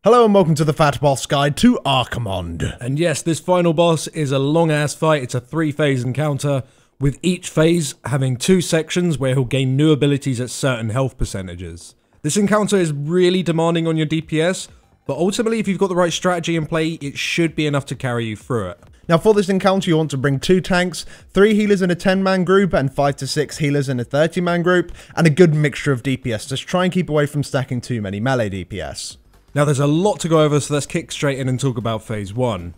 Hello and welcome to the FatBoss Guide to Archimonde. And yes, this final boss is a long-ass fight. It's a 3-phase encounter, with each phase having 2 sections where he'll gain new abilities at certain health percentages. This encounter is really demanding on your DPS, but ultimately if you've got the right strategy in play, it should be enough to carry you through it. Now for this encounter you want to bring 2 tanks, 3 healers in a 10-man group and 5 to 6 healers in a 30-man group, and a good mixture of DPS. Just try and keep away from stacking too many melee DPS. Now there's a lot to go over, so let's kick straight in and talk about phase 1.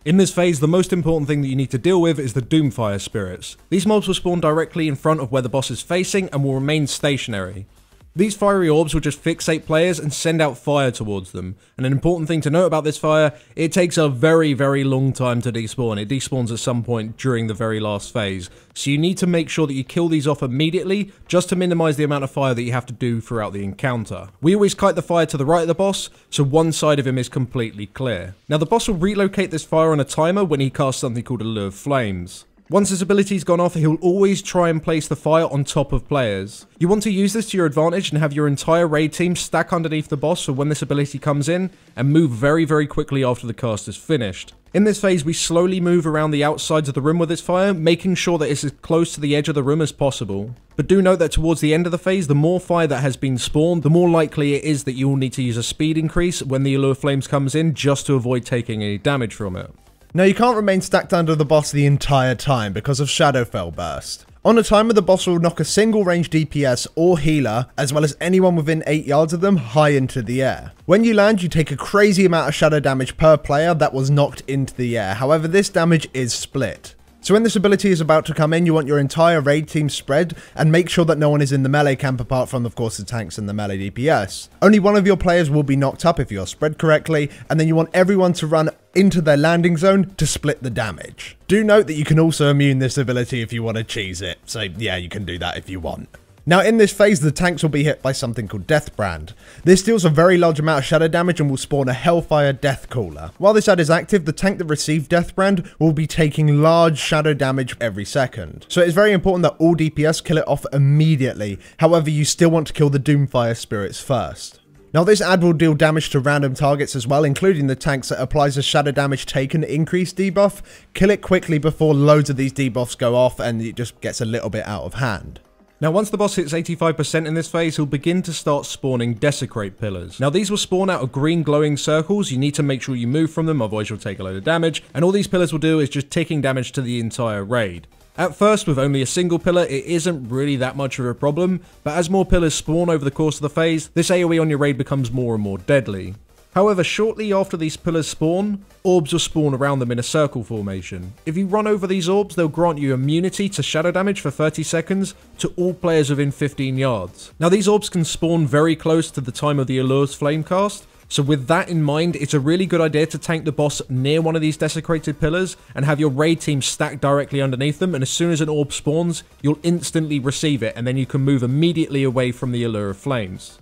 In this phase, the most important thing that you need to deal with is the Doomfire spirits. These mobs will spawn directly in front of where the boss is facing and will remain stationary. These fiery orbs will just fixate players and send out fire towards them. And an important thing to note about this fire, it takes a very long time to despawn. It despawns at some point during the very last phase. So you need to make sure that you kill these off immediately, just to minimize the amount of fire that you have to do throughout the encounter. We always kite the fire to the right of the boss, so one side of him is completely clear. Now the boss will relocate this fire on a timer when he casts something called Allure of Flames. Once his ability's gone off, he'll always try and place the fire on top of players. You want to use this to your advantage and have your entire raid team stack underneath the boss for when this ability comes in, and move very quickly after the cast is finished. In this phase, we slowly move around the outsides of the room with this fire, making sure that it's as close to the edge of the room as possible. But do note that towards the end of the phase, the more fire that has been spawned, the more likely it is that you will need to use a speed increase when the Allure of Flames comes in, just to avoid taking any damage from it. Now you can't remain stacked under the boss the entire time because of Shadowfell Burst. On a timer, the boss will knock a single range DPS or healer, as well as anyone within 8 yards of them, high into the air. When you land, you take a crazy amount of shadow damage per player that was knocked into the air. However, this damage is split. So when this ability is about to come in, you want your entire raid team spread and make sure that no one is in the melee camp apart from, of course, the tanks and the melee DPS. Only one of your players will be knocked up if you're spread correctly, and then you want everyone to run into their landing zone to split the damage. Do note that you can also immune this ability if you want to cheese it, so yeah, you can do that if you want. Now in this phase, the tanks will be hit by something called Deathbrand. This deals a very large amount of shadow damage and will spawn a Hellfire Deathcaller. While this ad is active, the tank that received Deathbrand will be taking large shadow damage every second. So it's very important that all DPS kill it off immediately. However, you still want to kill the Doomfire spirits first. Now this ad will deal damage to random targets as well, including the tanks that applies a shadow damage taken increase debuff. Kill it quickly before loads of these debuffs go off and it just gets a little bit out of hand. Now once the boss hits 85% in this phase, he'll begin to start spawning Desecrate Pillars. Now these will spawn out of green glowing circles. You need to make sure you move from them, otherwise you'll take a load of damage, and all these pillars will do is just ticking damage to the entire raid. At first, with only a single pillar, it isn't really that much of a problem, but as more pillars spawn over the course of the phase, this AoE on your raid becomes more and more deadly. However, shortly after these pillars spawn, orbs will spawn around them in a circle formation. If you run over these orbs, they'll grant you immunity to shadow damage for 30 seconds to all players within 15 yards. Now these orbs can spawn very close to the time of the Allure's flame cast, so with that in mind, it's a really good idea to tank the boss near one of these desecrated pillars and have your raid team stacked directly underneath them, and as soon as an orb spawns, you'll instantly receive it, and then you can move immediately away from the Allure of Flames.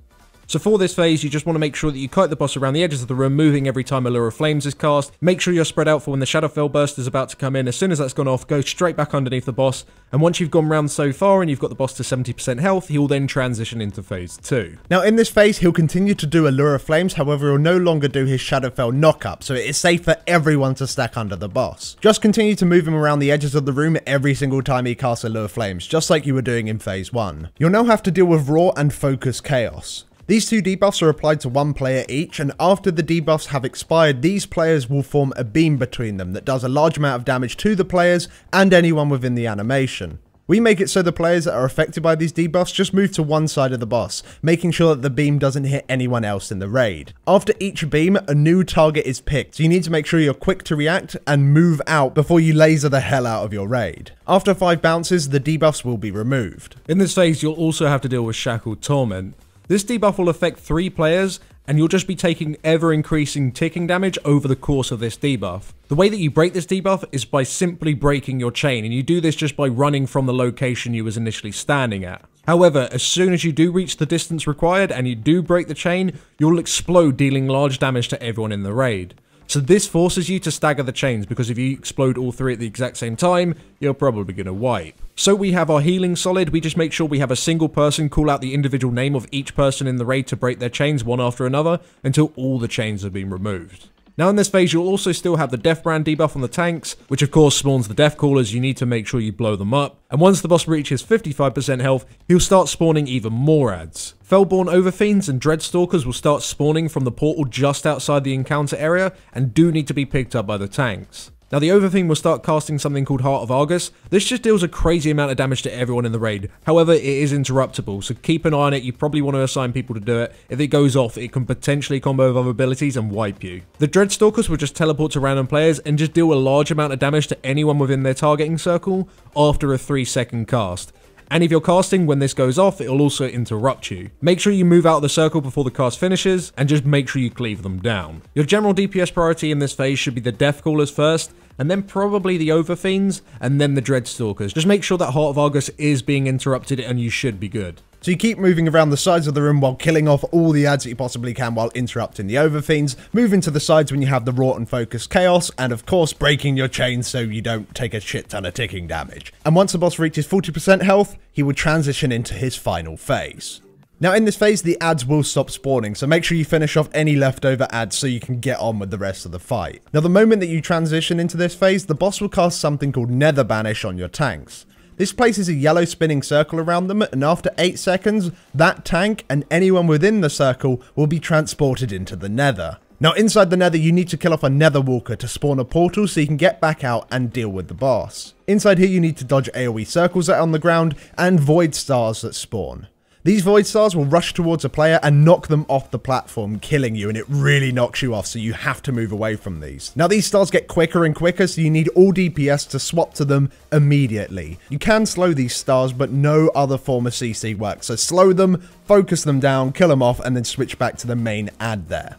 So for this phase, you just want to make sure that you kite the boss around the edges of the room, moving every time Allure of Flames is cast. Make sure you're spread out for when the Shadowfell Burst is about to come in. As soon as that's gone off, go straight back underneath the boss. And once you've gone round so far and you've got the boss to 70% health, he will then transition into phase 2. Now in this phase, he'll continue to do Allure of Flames, however he'll no longer do his Shadowfell knockup, so it is safe for everyone to stack under the boss. Just continue to move him around the edges of the room every single time he casts Allure of Flames, just like you were doing in phase 1. You'll now have to deal with Raw and Focus Chaos. These 2 debuffs are applied to one player each, and after the debuffs have expired, these players will form a beam between them that does a large amount of damage to the players and anyone within the animation. We make it so the players that are affected by these debuffs just move to one side of the boss, making sure that the beam doesn't hit anyone else in the raid. After each beam, a new target is picked, so you need to make sure you're quick to react and move out before you laser the hell out of your raid. After 5 bounces, the debuffs will be removed. In this phase, you'll also have to deal with Shackled Tallman. This debuff will affect 3 players, and you'll just be taking ever-increasing ticking damage over the course of this debuff. The way that you break this debuff is by simply breaking your chain, and you do this just by running from the location you was initially standing at. However, as soon as you do reach the distance required and you do break the chain, you'll explode, dealing large damage to everyone in the raid. So this forces you to stagger the chains, because if you explode all 3 at the exact same time, you're probably going to wipe. So we have our healing solid. We just make sure we have a single person call out the individual name of each person in the raid to break their chains one after another until all the chains have been removed. Now in this phase you'll also still have the death brand debuff on the tanks, which of course spawns the death callers. You need to make sure you blow them up, and once the boss reaches 55% health, he'll start spawning even more ads. Fellborn Overfiends and Dread Stalkers will start spawning from the portal just outside the encounter area and do need to be picked up by the tanks. Now the Overfiend will start casting something called Heart of Argus. This just deals a crazy amount of damage to everyone in the raid. However, it is interruptible, so keep an eye on it. You probably want to assign people to do it. If it goes off, it can potentially combo with other abilities and wipe you. The Dread Stalkers will just teleport to random players and just deal a large amount of damage to anyone within their targeting circle after a 3-second cast. And if you're casting when this goes off, it'll also interrupt you. Make sure you move out of the circle before the cast finishes, and just make sure you cleave them down. Your general DPS priority in this phase should be the Death Callers first, and then probably the Overfiends, and then the Dread Stalkers. Just make sure that Heart of Argus is being interrupted and you should be good. So you keep moving around the sides of the room while killing off all the ads that you possibly can while interrupting the Overfiends, moving to the sides when you have the Wrought and Focused Chaos, and of course breaking your chains so you don't take a shit ton of ticking damage. And once the boss reaches 40% health, he will transition into his final phase. Now in this phase, the ads will stop spawning, so make sure you finish off any leftover ads so you can get on with the rest of the fight. Now the moment that you transition into this phase, the boss will cast something called Nether Banish on your tanks. This places a yellow spinning circle around them, and after 8 seconds, that tank and anyone within the circle will be transported into the Nether. Now inside the Nether, you need to kill off a Nether Walker to spawn a portal so you can get back out and deal with the boss. Inside here, you need to dodge AoE circles that are on the ground and void stars that spawn. These void stars will rush towards a player and knock them off the platform, killing you, and it really knocks you off, so you have to move away from these. Now these stars get quicker and quicker, so you need all DPS to swap to them immediately. You can slow these stars, but no other form of CC works, so slow them, focus them down, kill them off, and then switch back to the main ad there.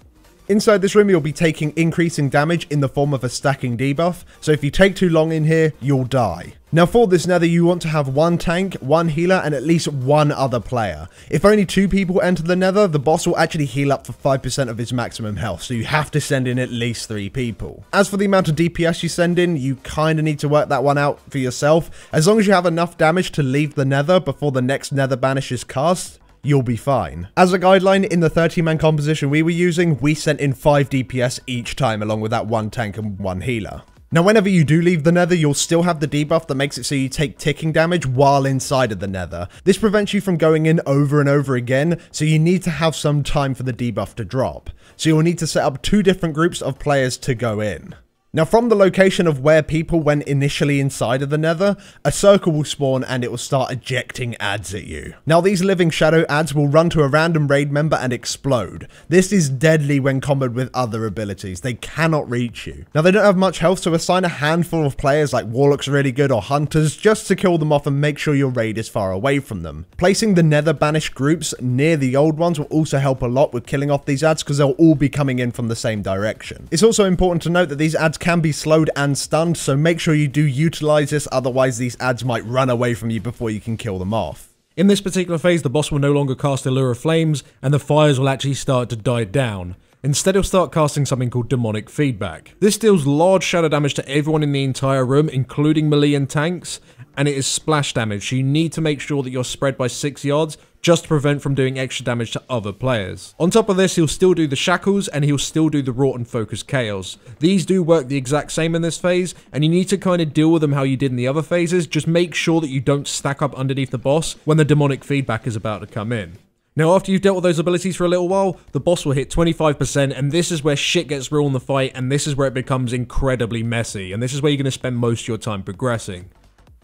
Inside this room, you'll be taking increasing damage in the form of a stacking debuff, so if you take too long in here, you'll die. Now for this Nether, you want to have 1 tank, 1 healer, and at least 1 other player. If only 2 people enter the Nether, the boss will actually heal up for 5% of his maximum health, so you have to send in at least 3 people. As for the amount of DPS you send in, you kinda need to work that one out for yourself. As long as you have enough damage to leave the Nether before the next Nether Banish is cast, you'll be fine. As a guideline, in the 30-man composition we were using, we sent in 5 DPS each time, along with that 1 tank and 1 healer. Now whenever you do leave the Nether, you'll still have the debuff that makes it so you take ticking damage while inside of the Nether. This prevents you from going in over and over again, so you need to have some time for the debuff to drop. So you'll need to set up 2 different groups of players to go in. Now from the location of where people went initially inside of the Nether, a circle will spawn and it will start ejecting ads at you. Now these living shadow ads will run to a random raid member and explode. This is deadly when comboed with other abilities. They cannot reach you. Now they don't have much health, so assign a handful of players like Warlocks really good or Hunters just to kill them off and make sure your raid is far away from them. Placing the Nether Banish groups near the old ones will also help a lot with killing off these ads because they'll all be coming in from the same direction. It's also important to note that these ads can be slowed and stunned, so make sure you do utilize this, otherwise these ads might run away from you before you can kill them off. In this particular phase, the boss will no longer cast Allure of Flames, and the fires will actually start to die down. Instead, he'll start casting something called Demonic Feedback. This deals large shadow damage to everyone in the entire room, including melee and tanks, and it is splash damage, so you need to make sure that you're spread by 6 yards just to prevent from doing extra damage to other players. On top of this, he'll still do the shackles and he'll still do the wrought and focused chaos. These do work the exact same in this phase, and you need to kind of deal with them how you did in the other phases. Just make sure that you don't stack up underneath the boss when the demonic feedback is about to come in. Now after you've dealt with those abilities for a little while, the boss will hit 25%, and this is where shit gets real in the fight, and this is where it becomes incredibly messy, and this is where you're going to spend most of your time progressing.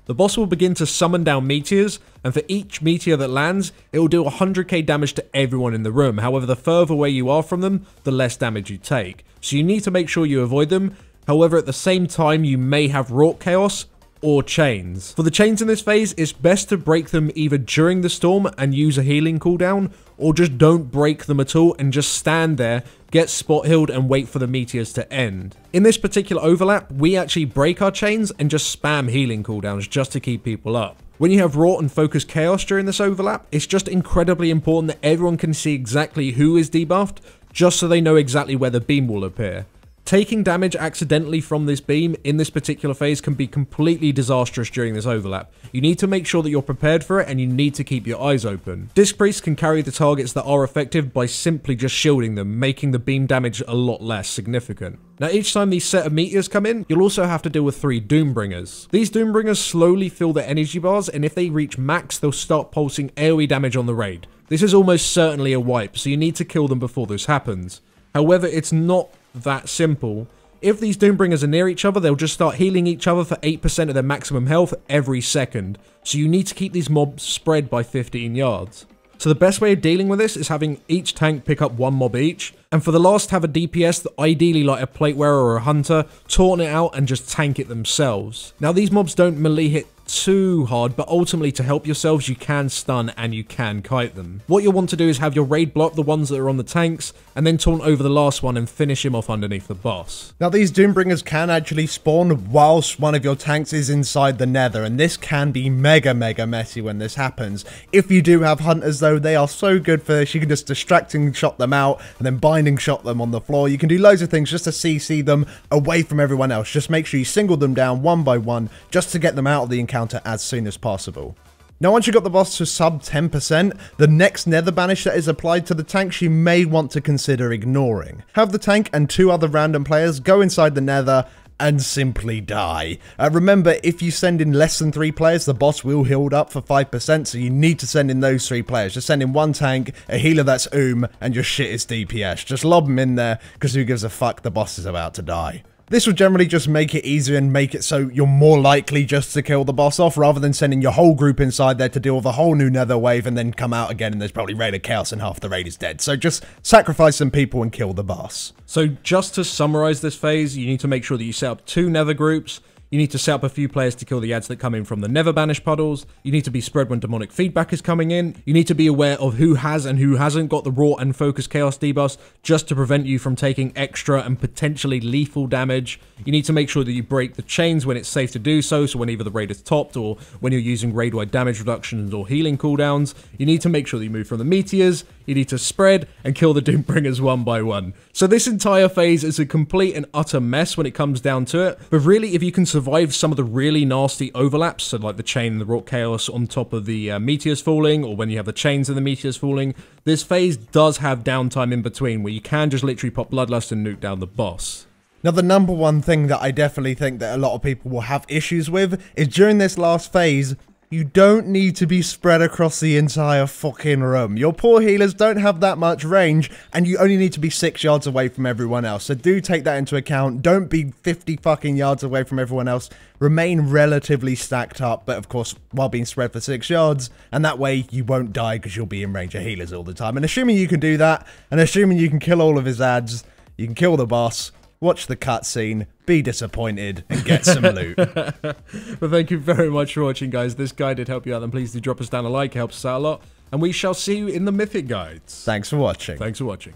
The boss will begin to summon down meteors, and for each meteor that lands, it will do 100k damage to everyone in the room. However, the further away you are from them, the less damage you take. So you need to make sure you avoid them. However, at the same time, you may have wrought chaos or chains. For the chains in this phase, it's best to break them either during the storm and use a healing cooldown, or just don't break them at all and just stand there, get spot healed, and wait for the meteors to end. In this particular overlap, we actually break our chains and just spam healing cooldowns just to keep people up. When you have wrought and focused chaos during this overlap, it's just incredibly important that everyone can see exactly who is debuffed, just so they know exactly where the beam will appear. Taking damage accidentally from this beam in this particular phase can be completely disastrous during this overlap. You need to make sure that you're prepared for it, and you need to keep your eyes open. Disc Priests can carry the targets that are effective by simply just shielding them, making the beam damage a lot less significant. Now, each time these set of meteors come in, you'll also have to deal with 3 Doombringers. These Doombringers slowly fill their energy bars, and if they reach max, they'll start pulsing AoE damage on the raid. This is almost certainly a wipe, so you need to kill them before this happens. However, it's not that simple. If these Doombringers are near each other, they'll just start healing each other for 8% of their maximum health every second. So you need to keep these mobs spread by 15 yards. So the best way of dealing with this is having each tank pick up 1 mob each. And for the last, have a DPS, ideally like a plate wearer or a hunter, taunt it out and just tank it themselves. Now these mobs don't melee hit too hard, but ultimately to help yourselves you can stun and you can kite them. What you'll want to do is have your raid block the ones that are on the tanks, and then taunt over the last one and finish him off underneath the boss. Now these Doombringers can actually spawn whilst one of your tanks is inside the nether, and this can be mega messy when this happens. If you do have hunters though, they are so good for this. You can just distracting shot them out and then binding shot them on the floor. You can do loads of things just to CC them away from everyone else. Just make sure you single them down one by one just to get them out of the encounter as soon as possible. Now once you got the boss to sub 10%, the next Nether Banish that is applied to the tanks you may want to consider ignoring. Have the tank and 2 other random players go inside the nether and simply die. Remember, if you send in less than 3 players, the boss will heal up for 5%, so you need to send in those 3 players. Just send in 1 tank, a healer that's and your shit is DPS. Just lob them in there, because who gives a fuck, the boss is about to die. This will generally just make it easier and make it so you're more likely just to kill the boss off, rather than sending your whole group inside there to deal with a whole new nether wave and then come out again and there's probably raid of chaos and half the raid is dead. So just sacrifice some people and kill the boss. So just to summarize this phase, you need to make sure that you set up 2 nether groups. You need to set up a few players to kill the ads that come in from the Nether Banish puddles. You need to be spread when demonic feedback is coming in. You need to be aware of who has and who hasn't got the raw and focus chaos debuffs, just to prevent you from taking extra and potentially lethal damage. You need to make sure that you break the chains when it's safe to do so, so when either the raid is topped or when you're using raid-wide damage reductions or healing cooldowns. You need to make sure that you move from the meteors. You need to spread and kill the Doombringers one by one. So this entire phase is a complete and utter mess when it comes down to it, but really if you can survive some of the really nasty overlaps, so like the chain and the wrought chaos on top of the meteors falling, or when you have the chains and the meteors falling, this phase does have downtime in between where you can just literally pop Bloodlust and nuke down the boss. Now the number one thing that I definitely think that a lot of people will have issues with is during this last phase, you don't need to be spread across the entire fucking room. Your poor healers don't have that much range, and you only need to be 6 yards away from everyone else. So do take that into account. Don't be 50 fucking yards away from everyone else. Remain relatively stacked up, but of course, while being spread for 6 yards, and that way you won't die because you'll be in range of healers all the time. And assuming you can do that, and assuming you can kill all of his ads, you can kill the boss, watch the cutscene, be disappointed, and get some loot. But thank you very much for watching, guys. This guide did help you out, then please do drop us down a like, it helps us out a lot. And we shall see you in the Mythic Guides. Thanks for watching. Thanks for watching.